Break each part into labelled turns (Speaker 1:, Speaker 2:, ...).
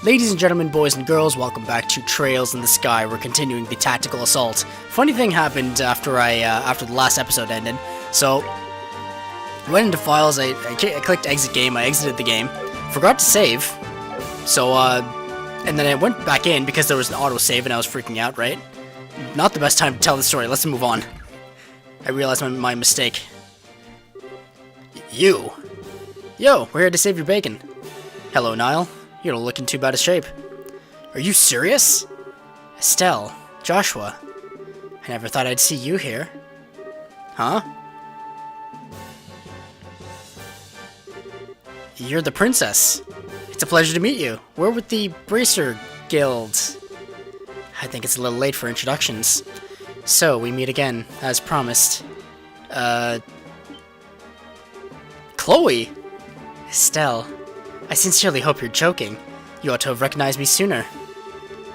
Speaker 1: Ladies and gentlemen, boys and girls, welcome back to Trails in the Sky. We're continuing the tactical assault. Funny thing happened after the last episode ended. So, I went into files, I clicked exit game, I exited the game, forgot to save. So, and then I went back in because there was an autosave and I was freaking out, right? Not the best time to tell the story, let's move on. I realized my mistake. You! Yo, we're here to save your bacon. Hello, Niall. You don't look in too bad a shape. Are you serious? Estelle, Joshua. I never thought I'd see you here. Huh? You're the princess. It's a pleasure to meet you. We're with the Bracer Guild. I think it's a little late for introductions. So, we meet again, as promised. Chloe! Estelle. I sincerely hope you're joking. You ought to have recognized me sooner.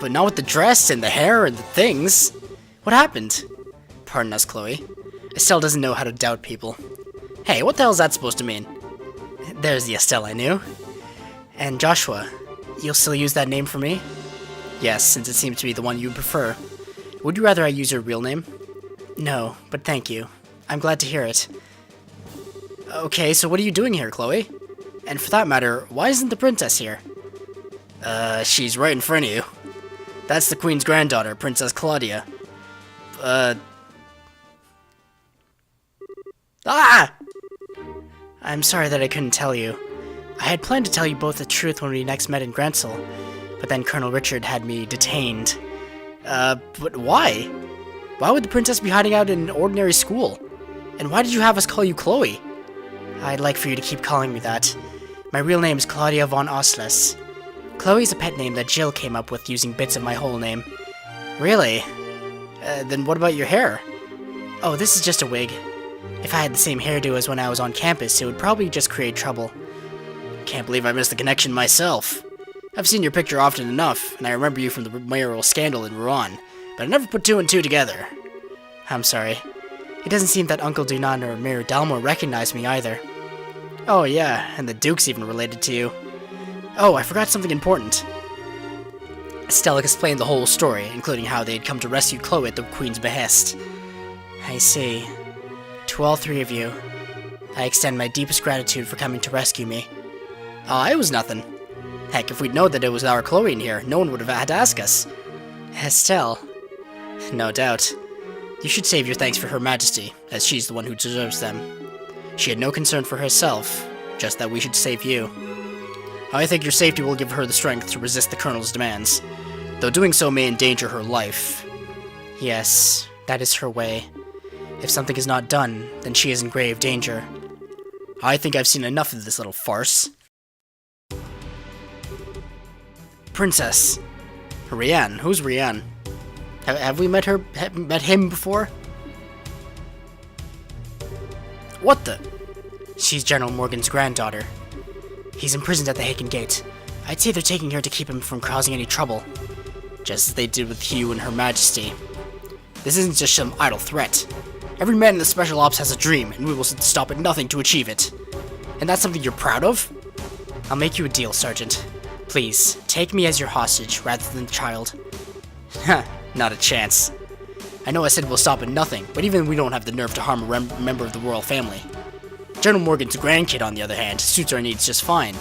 Speaker 1: But not with the dress and the hair and the things. What happened? Pardon us, Chloe. Estelle doesn't know how to doubt people. Hey, what the hell is that supposed to mean? There's the Estelle I knew. And Joshua, you'll still use that name for me? Yes, since it seems to be the one you prefer. Would you rather I use your real name? No, but thank you. I'm glad to hear it. Okay, so what are you doing here, Chloe? And for that matter, why isn't the princess here? She's right in front of you. That's the queen's granddaughter, Princess Claudia. Ah! I'm sorry that I couldn't tell you. I had planned to tell you both the truth when we next met in Grensel, but then Colonel Richard had me detained. But why? Why would the princess be hiding out in an ordinary school? And why did you have us call you Chloe? I'd like for you to keep calling me that. My real name is Claudia von Osles. Chloe's a pet name that Jill came up with using bits of my whole name. Really? Then what about your hair? Oh, this is just a wig. If I had the same hairdo as when I was on campus, it would probably just create trouble. Can't believe I missed the connection myself. I've seen your picture often enough, and I remember you from the mayoral scandal in Rouen, but I never put two and two together. I'm sorry. It doesn't seem that Uncle Dunan or Mayor Dalmor recognized me either. Oh yeah, and the Duke's even related to you. Oh, I forgot something important. Estelle explained the whole story, including how they had come to rescue Chloe at the Queen's behest. I see. To all three of you, I extend my deepest gratitude for coming to rescue me. Oh, it was nothing. Heck, if we'd known that it was our Chloe in here, no one would have had to ask us. Estelle. No doubt. You should save your thanks for Her Majesty, as she's the one who deserves them. She had no concern for herself, just that we should save you. I think your safety will give her the strength to resist the Colonel's demands, though doing so may endanger her life. Yes, that is her way. If something is not done, then she is in grave danger. I think I've seen enough of this little farce. Princess. Rianne. Who's Rianne? Have we met him before? What the? She's General Morgan's granddaughter. He's imprisoned at the Haken Gate. I'd say they're taking her to keep him from causing any trouble. Just as they did with Hugh and Her Majesty. This isn't just some idle threat. Every man in the Special Ops has a dream, and we will stop at nothing to achieve it. And that's something you're proud of? I'll make you a deal, Sergeant. Please, take me as your hostage, rather than the child. Heh, not a chance. I know I said we'll stop at nothing, but even we don't have the nerve to harm a member of the royal family. General Morgan's grandkid, on the other hand, suits our needs just fine.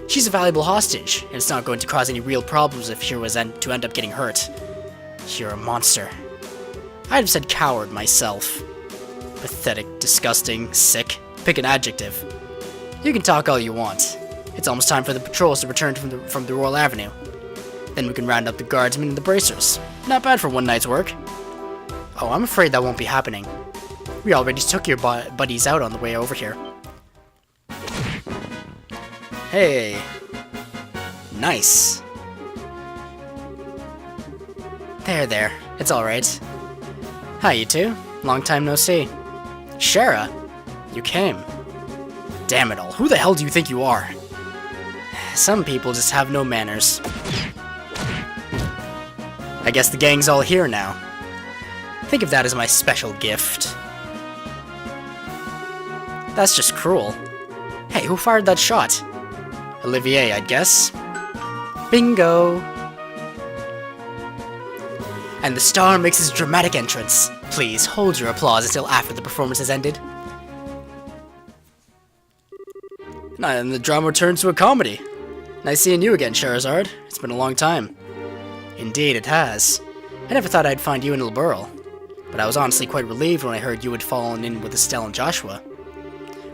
Speaker 1: She's a valuable hostage, and it's not going to cause any real problems if she was to end up getting hurt. You're a monster. I'd have said coward myself. Pathetic, disgusting, sick. Pick an adjective. You can talk all you want. It's almost time for the patrols to return from the Royal Avenue. Then we can round up the guardsmen and the bracers. Not bad for one night's work. Oh, I'm afraid that won't be happening. We already took your buddies out on the way over here. Hey. Nice. There. It's alright. Hi, you two. Long time no see. Shara, you came. Damn it all. Who the hell do you think you are? Some people just have no manners. I guess the gang's all here now. Think of that as my special gift. That's just cruel. Hey, who fired that shot? Olivier, I'd guess. Bingo! And the star makes his dramatic entrance. Please hold your applause until after the performance has ended. And the drama turns to a comedy. Nice seeing you again, Charizard. It's been a long time. Indeed, it has. I never thought I'd find you in Liberl, but I was honestly quite relieved when I heard you had fallen in with Estelle and Joshua.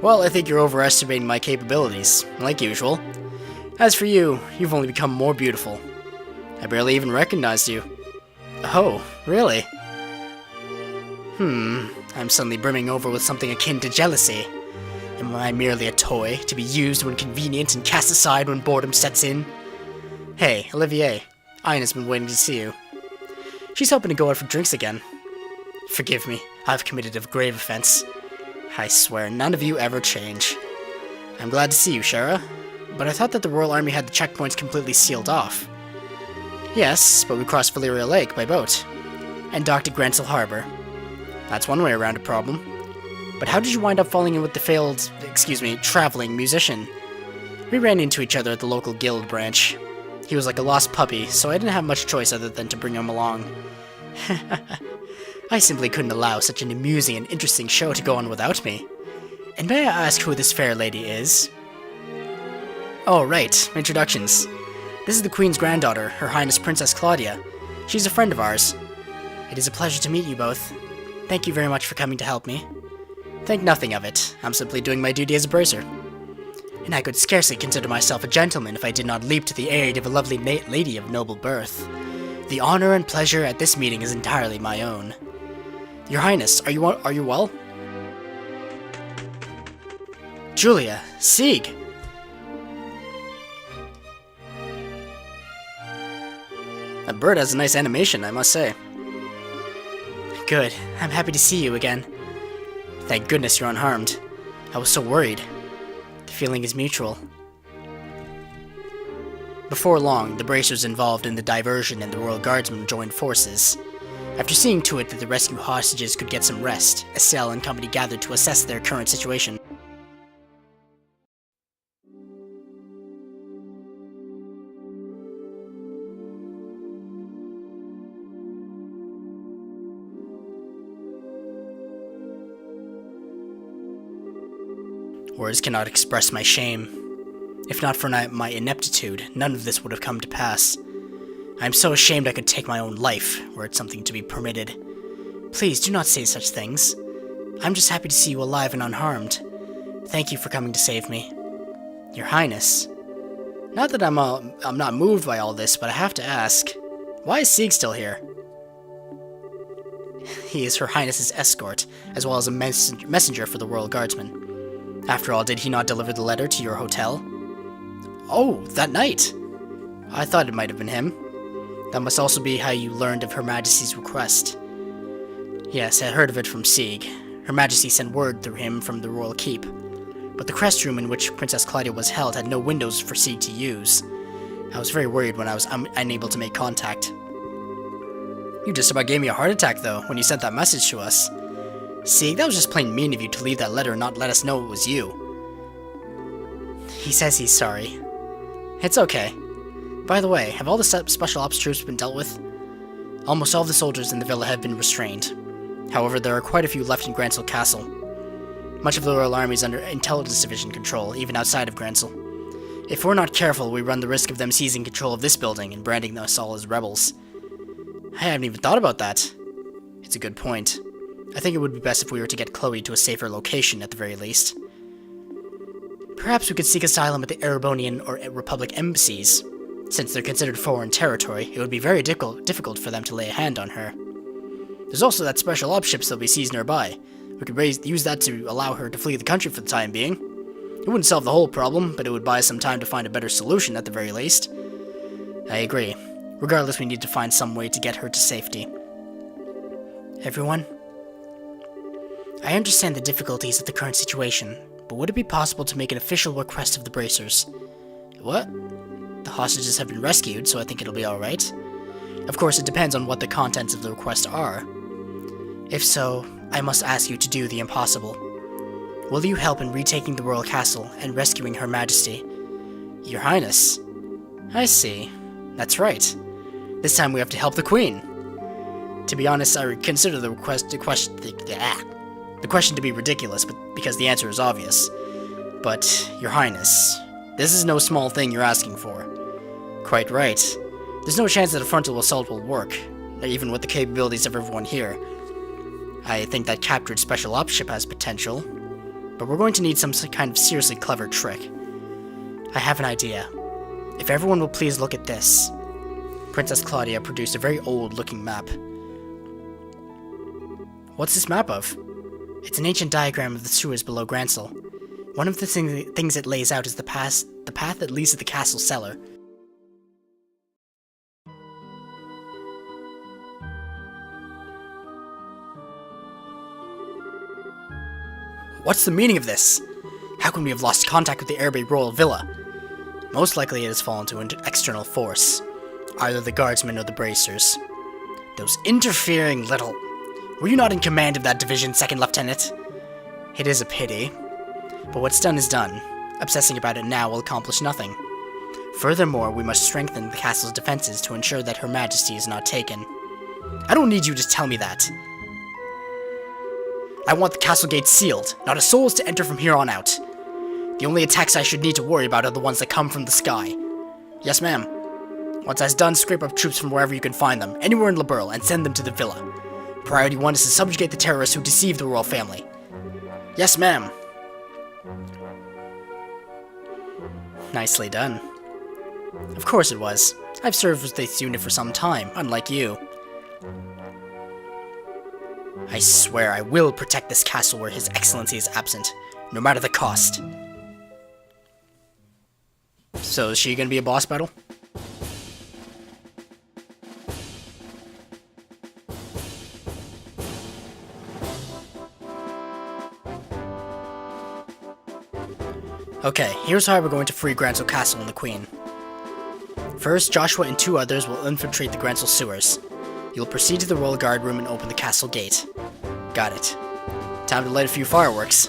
Speaker 1: Well, I think you're overestimating my capabilities, like usual. As for you, you've only become more beautiful. I barely even recognized you. Oh, really? I'm suddenly brimming over with something akin to jealousy. Am I merely a toy, to be used when convenient and cast aside when boredom sets in? Hey, Olivier, Ina's been waiting to see you. She's hoping to go out for drinks again. Forgive me, I've committed a grave offense. I swear, none of you ever change. I'm glad to see you, Shara, but I thought that the Royal Army had the checkpoints completely sealed off. Yes, but we crossed Valyria Lake by boat, and docked at Grantsel Harbor. That's one way around a problem. But how did you wind up falling in with the traveling musician? We ran into each other at the local guild branch. He was like a lost puppy, so I didn't have much choice other than to bring him along. I simply couldn't allow such an amusing and interesting show to go on without me. And may I ask who this fair lady is? Oh, right, introductions. This is the Queen's granddaughter, Her Highness Princess Claudia. She's a friend of ours. It is a pleasure to meet you both. Thank you very much for coming to help me. Think nothing of it. I'm simply doing my duty as a bracer. And I could scarcely consider myself a gentleman if I did not leap to the aid of a lovely lady of noble birth. The honor and pleasure at this meeting is entirely my own. Your Highness, are you well? Julia, Sieg! That bird has a nice animation, I must say. Good. I'm happy to see you again. Thank goodness you're unharmed. I was so worried. The feeling is mutual. Before long, the bracers involved in the diversion and the Royal Guardsmen joined forces. After seeing to it that the rescued hostages could get some rest, Estelle and company gathered to assess their current situation. Words cannot express my shame. If not for my ineptitude, none of this would have come to pass. I am so ashamed I could take my own life, were it something to be permitted. Please do not say such things. I'm just happy to see you alive and unharmed. Thank you for coming to save me. Your Highness. Not that I'm not moved by all this, but I have to ask, why is Sieg still here? He is Her Highness's escort, as well as a messenger for the Royal Guardsmen. After all, did he not deliver the letter to your hotel? Oh, that night! I thought it might have been him. That must also be how you learned of Her Majesty's request. Yes, I heard of it from Sieg. Her Majesty sent word through him from the Royal Keep. But the crest room in which Princess Claudia was held had no windows for Sieg to use. I was very worried when I was unable to make contact. You just about gave me a heart attack, though, when you sent that message to us. Sieg, that was just plain mean of you to leave that letter and not let us know it was you. He says he's sorry. It's okay. By the way, have all the special ops troops been dealt with? Almost all of the soldiers in the villa have been restrained. However, there are quite a few left in Grantsel Castle. Much of the Royal Army is under Intelligence Division control, even outside of Grantsel. If we're not careful, we run the risk of them seizing control of this building and branding us all as rebels. I haven't even thought about that. It's a good point. I think it would be best if we were to get Chloe to a safer location, at the very least. Perhaps we could seek asylum at the Erebonian or Republic embassies. Since they're considered foreign territory, it would be very difficult for them to lay a hand on her. There's also that special ops ships that we seized nearby. We could use that to allow her to flee the country for the time being. It wouldn't solve the whole problem, but it would buy us some time to find a better solution at the very least. I agree. Regardless, we need to find some way to get her to safety. Everyone? I understand the difficulties of the current situation, but would it be possible to make an official request of the bracers? What? The hostages have been rescued, so I think it'll be alright. Of course, it depends on what the contents of the request are. If so, I must ask you to do the impossible. Will you help in retaking the royal castle and rescuing Her Majesty? Your Highness. I see. That's right. This time we have to help the Queen. To be honest, I consider the question to be ridiculous, but because the answer is obvious. But, Your Highness, this is no small thing you're asking for. Quite right. There's no chance that a frontal assault will work, even with the capabilities of everyone here. I think that captured special ops ship has potential, but we're going to need some kind of seriously clever trick. I have an idea. If everyone will please look at this. Princess Claudia produced a very old-looking map. What's this map of? It's an ancient diagram of the sewers below Gransel. One of the things it lays out is the path that leads to the castle cellar. What's the meaning of this? How can we have lost contact with the Airbay Royal Villa? Most likely it has fallen to an external force. Either the guardsmen or the bracers. Those interfering little... Were you not in command of that division, Second Lieutenant? It is a pity. But what's done is done. Obsessing about it now will accomplish nothing. Furthermore, we must strengthen the castle's defenses to ensure that Her Majesty is not taken. I don't need you to tell me that. I want the castle gates sealed. Not a soul is to enter from here on out. The only attacks I should need to worry about are the ones that come from the sky. Yes, ma'am. Once that's done, scrape up troops from wherever you can find them, anywhere in Liberl, and send them to the villa. Priority 1 is to subjugate the terrorists who deceive the royal family. Yes, ma'am. Nicely done. Of course it was. I've served with this unit for some time, unlike you. I swear I will protect this castle where His Excellency is absent, no matter the cost. So is she gonna be a boss battle? Okay, here's how we're going to free Gransel Castle and the Queen. First, Joshua and 2 others will infiltrate the Gransel sewers. You'll proceed to the Royal Guard room and open the castle gate. Got it. Time to light a few fireworks.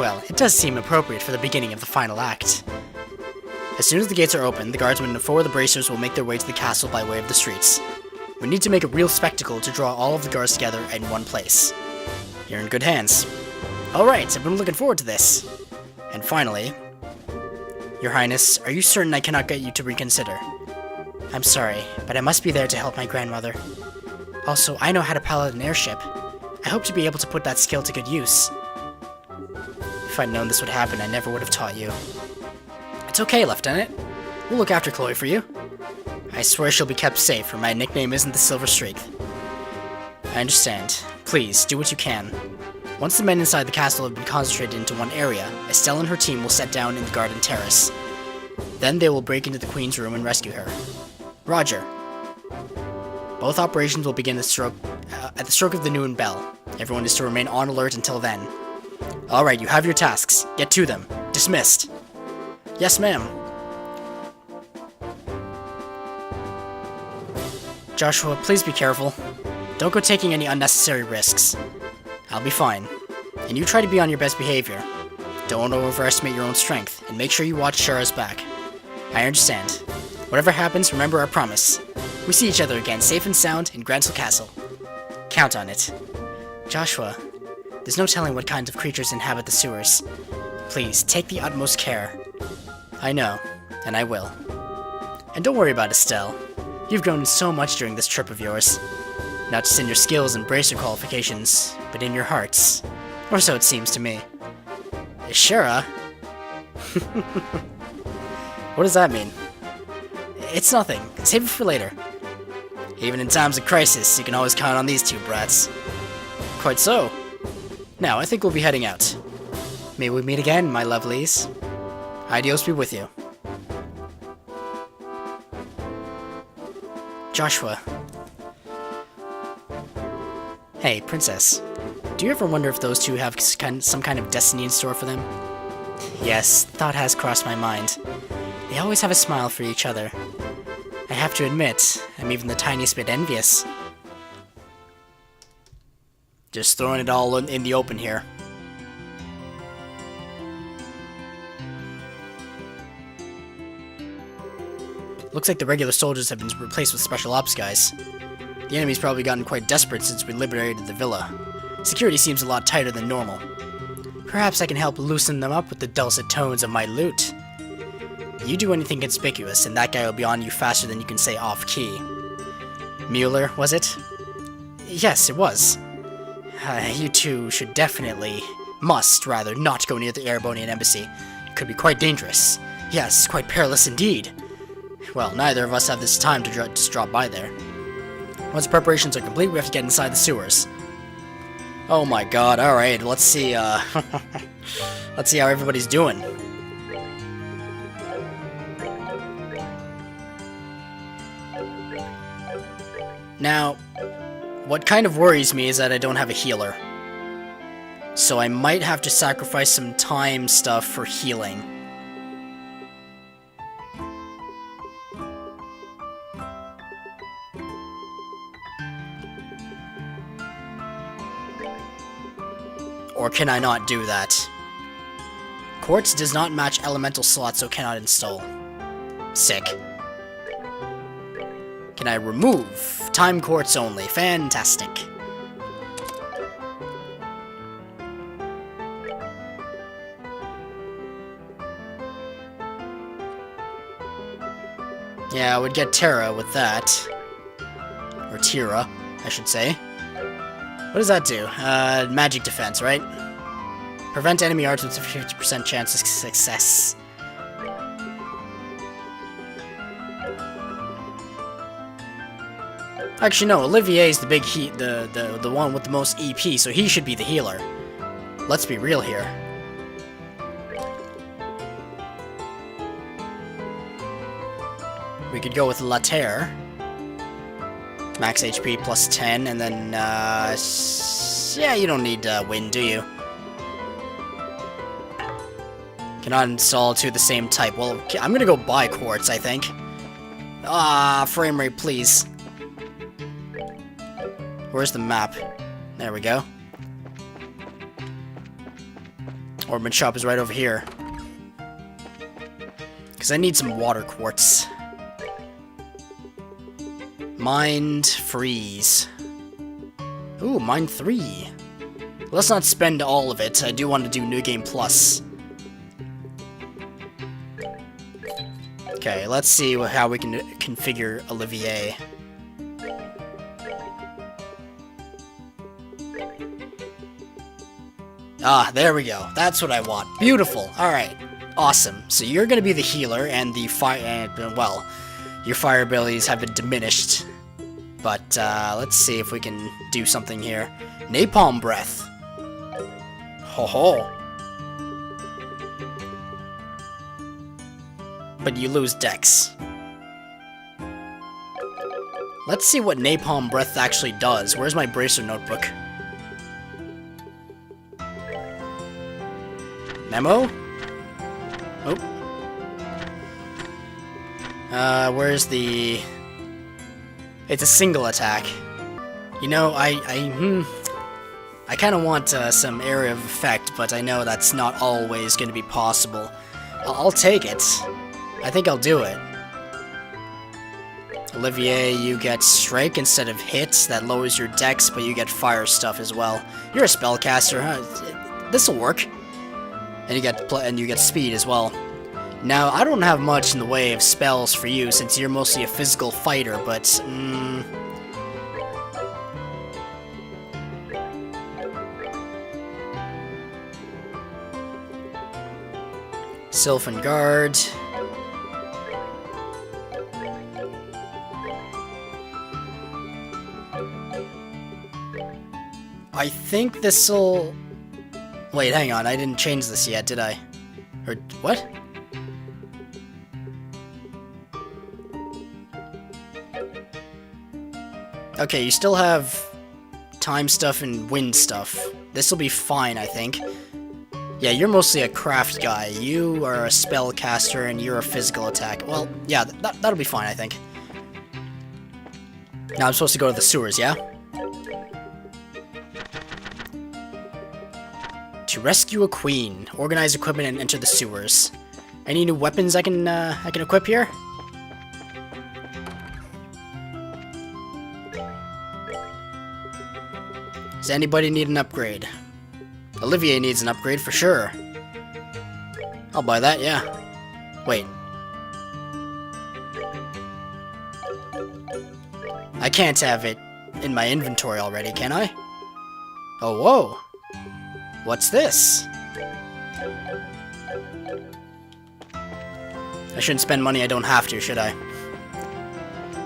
Speaker 1: Well, it does seem appropriate for the beginning of the final act. As soon as the gates are open, the guardsmen and 4 of the bracers will make their way to the castle by way of the streets. We need to make a real spectacle to draw all of the guards together in one place. You're in good hands. Alright, I've been looking forward to this. And finally, Your Highness, are you certain I cannot get you to reconsider? I'm sorry, but I must be there to help my grandmother. Also, I know how to pilot an airship. I hope to be able to put that skill to good use. If I'd known this would happen, I never would have taught you. It's okay, Lieutenant. We'll look after Chloe for you. I swear she'll be kept safe, for my nickname isn't the Silver Streak. I understand. Please, do what you can. Once the men inside the castle have been concentrated into one area, Estelle and her team will set down in the garden terrace. Then they will break into the Queen's room and rescue her. Roger. Both operations will begin at the stroke of the noon bell. Everyone is to remain on alert until then. Alright, you have your tasks. Get to them. Dismissed. Yes, ma'am. Joshua, please be careful. Don't go taking any unnecessary risks. I'll be fine. And you try to be on your best behavior. Don't overestimate your own strength, and make sure you watch Shara's back. I understand. Whatever happens, remember our promise. We see each other again, safe and sound, in Gransel Castle. Count on it. Joshua, there's no telling what kinds of creatures inhabit the sewers. Please, take the utmost care. I know, and I will. And don't worry about Estelle. You've grown so much during this trip of yours. Not just in your skills and bracer qualifications, but in your hearts. Or so it seems to me. Shara? What does that mean? It's nothing. Save it for later. Even in times of crisis, you can always count on these 2 brats. Quite so. Now, I think we'll be heading out. May we meet again, my lovelies. Adios be with you. Joshua. Hey, Princess. Do you ever wonder if those 2 have some kind of destiny in store for them? Yes, thought has crossed my mind. They always have a smile for each other. I have to admit, I'm even the tiniest bit envious. Just throwing it all in the open here. Looks like the regular soldiers have been replaced with special ops guys. The enemy's probably gotten quite desperate since we liberated the villa. Security seems a lot tighter than normal. Perhaps I can help loosen them up with the dulcet tones of my lute. You do anything conspicuous, and that guy will be on you faster than you can say off-key. Mueller, was it? Yes, it was. You two should must rather, not go near the Erebonian embassy. It could be quite dangerous. Yes, quite perilous indeed. Well, neither of us have this time to just drop by there. Once preparations are complete, we have to get inside the sewers. Oh my god, alright, let's see, let's see how everybody's doing. Now, what kind of worries me is that I don't have a healer. So I might have to sacrifice some time stuff for healing. Or can I not do that? Quartz does not match elemental slots, so cannot install. Sick. Can I remove? Time quartz only. Fantastic. Yeah, I would get Terra with that. Or Tira, I should say. What does that do? Magic defense, right? Prevent enemy arts with a 50% chance of success. Actually, no. Olivier's the big the one with the most EP, so he should be the healer. Let's be real here. We could go with Laterre. Max HP plus 10, and then, yeah, you don't need wind, do you? Cannot install two of the same type. Well, I'm gonna go buy quartz, I think. Ah, frame rate, please. Where's the map? There we go. Orbit shop is right over here. Because I need some water quartz. Mind freeze. Ooh, Mind 3. Let's not spend all of it. I do want to do New Game Plus. Okay, let's see how we can configure Olivier. Ah, there we go. That's what I want. Beautiful. Alright. Awesome. So you're gonna be the healer, and the fire... well, your fire abilities have been diminished. But, let's see if we can do something here. Napalm Breath. Ho ho. But you lose Dex. Let's see what Napalm Breath actually does. Where's my Bracer notebook? Memo? Oh. Where's the... It's a single attack. You know, I kind of want some area of effect, but I know that's not always going to be possible. I'll take it. I think I'll do it. Olivier, you get Strike instead of Hit. That lowers your Dex, but you get Fire stuff as well. You're a spellcaster, huh? This'll work. And you get Speed as well. Now, I don't have much in the way of spells for you, since you're mostly a physical fighter, but, Sylphan Guard. I think this'll... Wait, hang on, I didn't change this yet, did I? Or, what? Okay, you still have time stuff and wind stuff. This'll be fine, I think. Yeah, you're mostly a craft guy. You are a spellcaster and you're a physical attack. Well, yeah, that'll be fine, I think. Now I'm supposed to go to the sewers, yeah? To rescue a queen, organize equipment and enter the sewers. Any new weapons I can equip here? Does anybody need an upgrade? Olivier needs an upgrade for sure. I'll buy that, yeah. Wait. I can't have it in my inventory already, can I? Oh, whoa. What's this? I shouldn't spend money I don't have to, should I?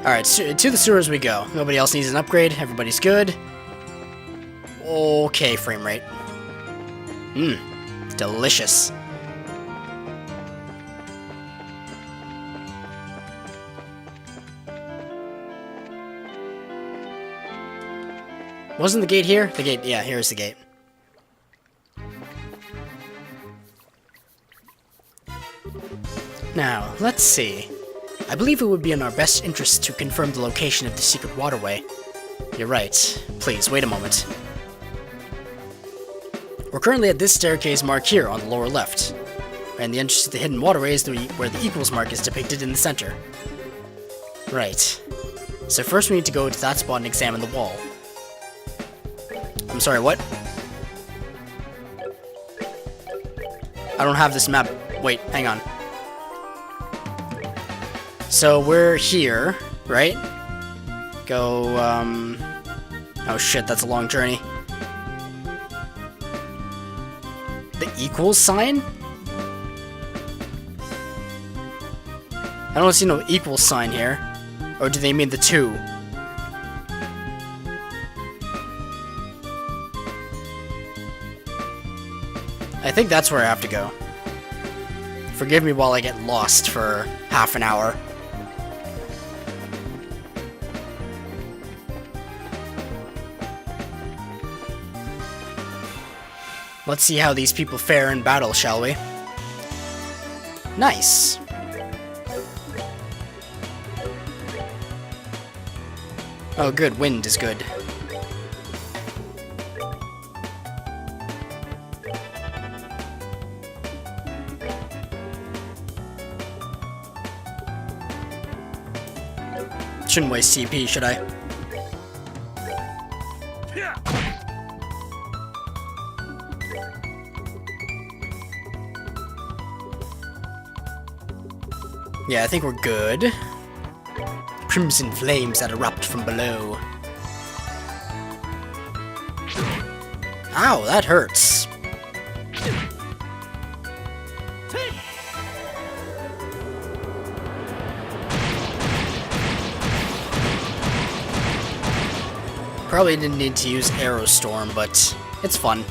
Speaker 1: Alright, so to the sewers we go. Nobody else needs an upgrade. Everybody's good. Okay, frame rate. Delicious. Wasn't the gate here? The gate, yeah, here's the gate. Now, let's see. I believe it would be in our best interest to confirm the location of the secret waterway. You're right. Please, wait a moment. We're currently at this staircase marked here on the lower left. And the entrance to the hidden waterway is where the equals mark is depicted in the center. Right. So first we need to go to that spot and examine the wall. I'm sorry, what? I don't have this map. Wait, hang on. So we're here, right? Go, oh shit, that's a long journey. The equals sign? I don't see no equals sign here. Or do they mean the 2? I think that's where I have to go. Forgive me while I get lost for half an hour. Let's see how these people fare in battle, shall we? Nice. Oh good, wind is good. Shouldn't waste CP, should I? Yeah, I think we're good. Crimson flames that erupt from below. Ow, that hurts. Probably didn't need to use Arrow Storm, but it's fun.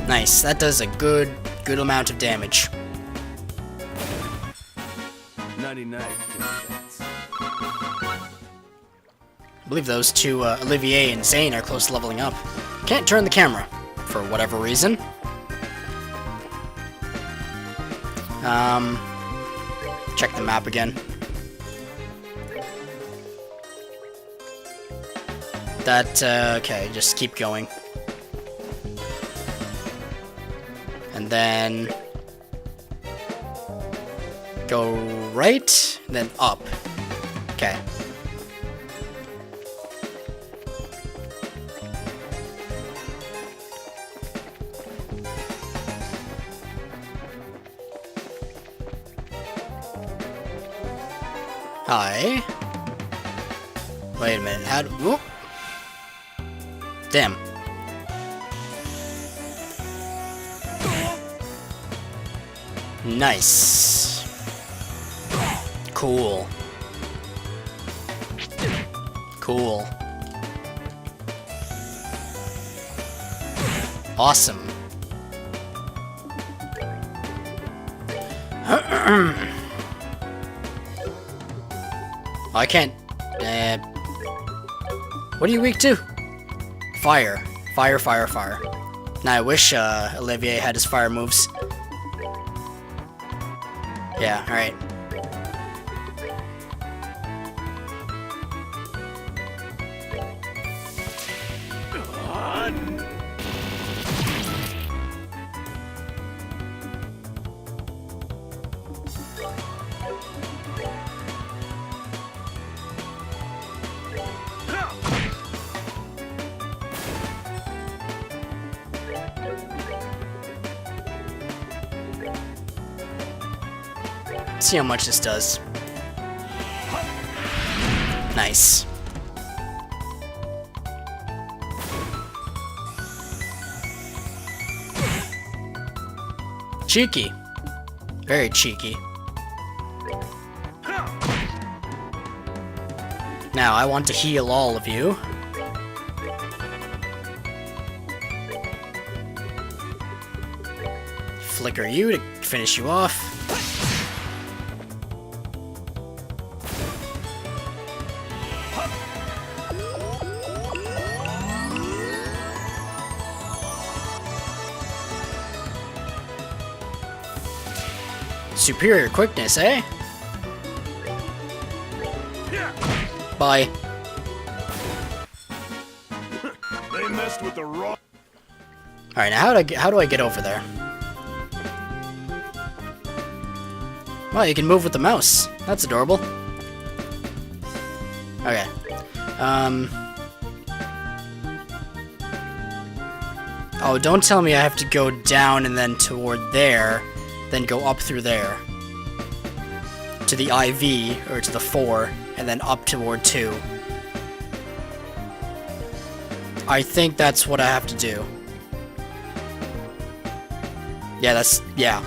Speaker 1: Nice, that does a good amount of damage.
Speaker 2: 99.
Speaker 1: I believe those two, Olivier and Zane, are close to leveling up. Can't turn the camera, for whatever reason. Check the map again. That, okay, just keep going. And then go right, then up. Okay. Hi. Wait a minute. How do... Whoop. Damn. Nice. Cool. Cool. Awesome. I can't... what are you weak to? Fire. Fire, fire, fire. Now I wish Olivier had his fire moves. Yeah, alright. See how much this does. Nice. Cheeky. Very cheeky. Now, I want to heal all of you. Flicker you to finish you off. Superior quickness, eh? Bye.
Speaker 2: They messed with the wrong.
Speaker 1: Alright, now how do I get over there? Well, you can move with the mouse. That's adorable. Okay. Oh, don't tell me I have to go down and then toward there, then go up through there. To the IV, or to the 4, and then up toward 2. I think that's what I have to do. Yeah, yeah.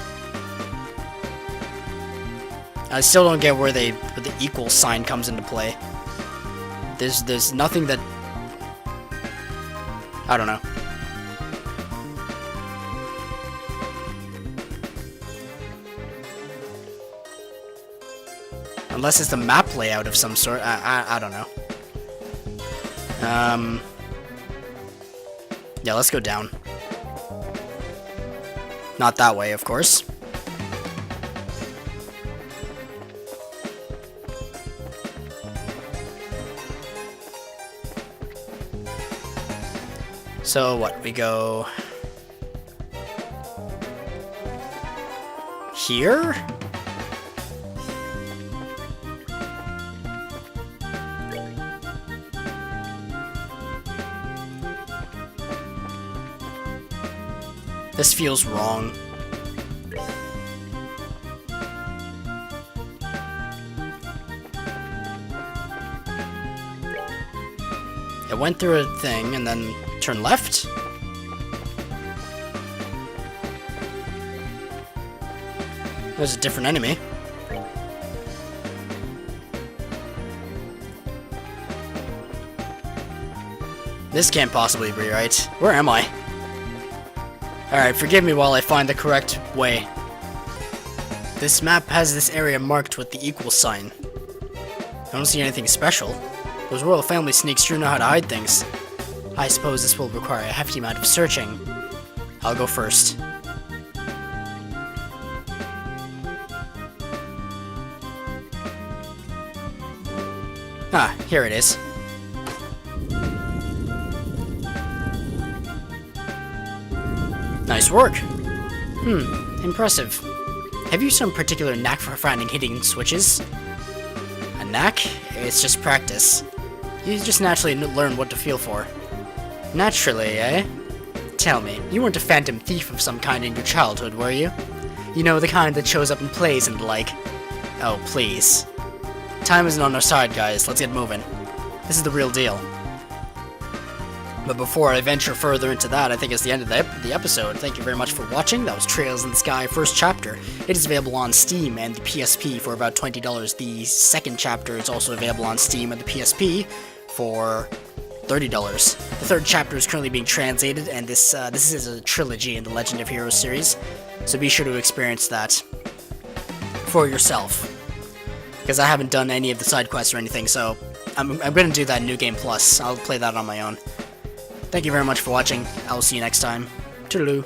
Speaker 1: I still don't get where the equal sign comes into play. There's nothing that... I don't know. Unless it's the map layout of some sort. I don't know. Yeah, let's go down. Not that way, of course. So what, we go... here? This feels wrong. It went through a thing and then turn left? There's a different enemy. This can't possibly be right. Where am I? Alright, forgive me while I find the correct way. This map has this area marked with the equal sign. I don't see anything special. Those royal family sneaks sure know how to hide things. I suppose this will require a hefty amount of searching. I'll go first. Ah, here it is. Nice work. Impressive. Have you some particular knack for finding hidden switches? A knack? It's just practice. You just naturally learn what to feel for. Naturally, eh? Tell me, you weren't a phantom thief of some kind in your childhood, were you? You know, the kind that shows up in plays and the like. Oh, please. Time isn't on our side, guys. Let's get moving. This is the real deal. But before I venture further into that, I think it's the end of the episode. Thank you very much for watching. That was Trails in the Sky, first chapter. It is available on Steam and the PSP for about $20. The second chapter is also available on Steam and the PSP for $30. The third chapter is currently being translated, and this is a trilogy in the Legend of Heroes series. So be sure to experience that for yourself. Because I haven't done any of the side quests or anything, so I'm going to do that in New Game Plus. I'll play that on my own. Thank you very much for watching. I will see you next time. Toodaloo.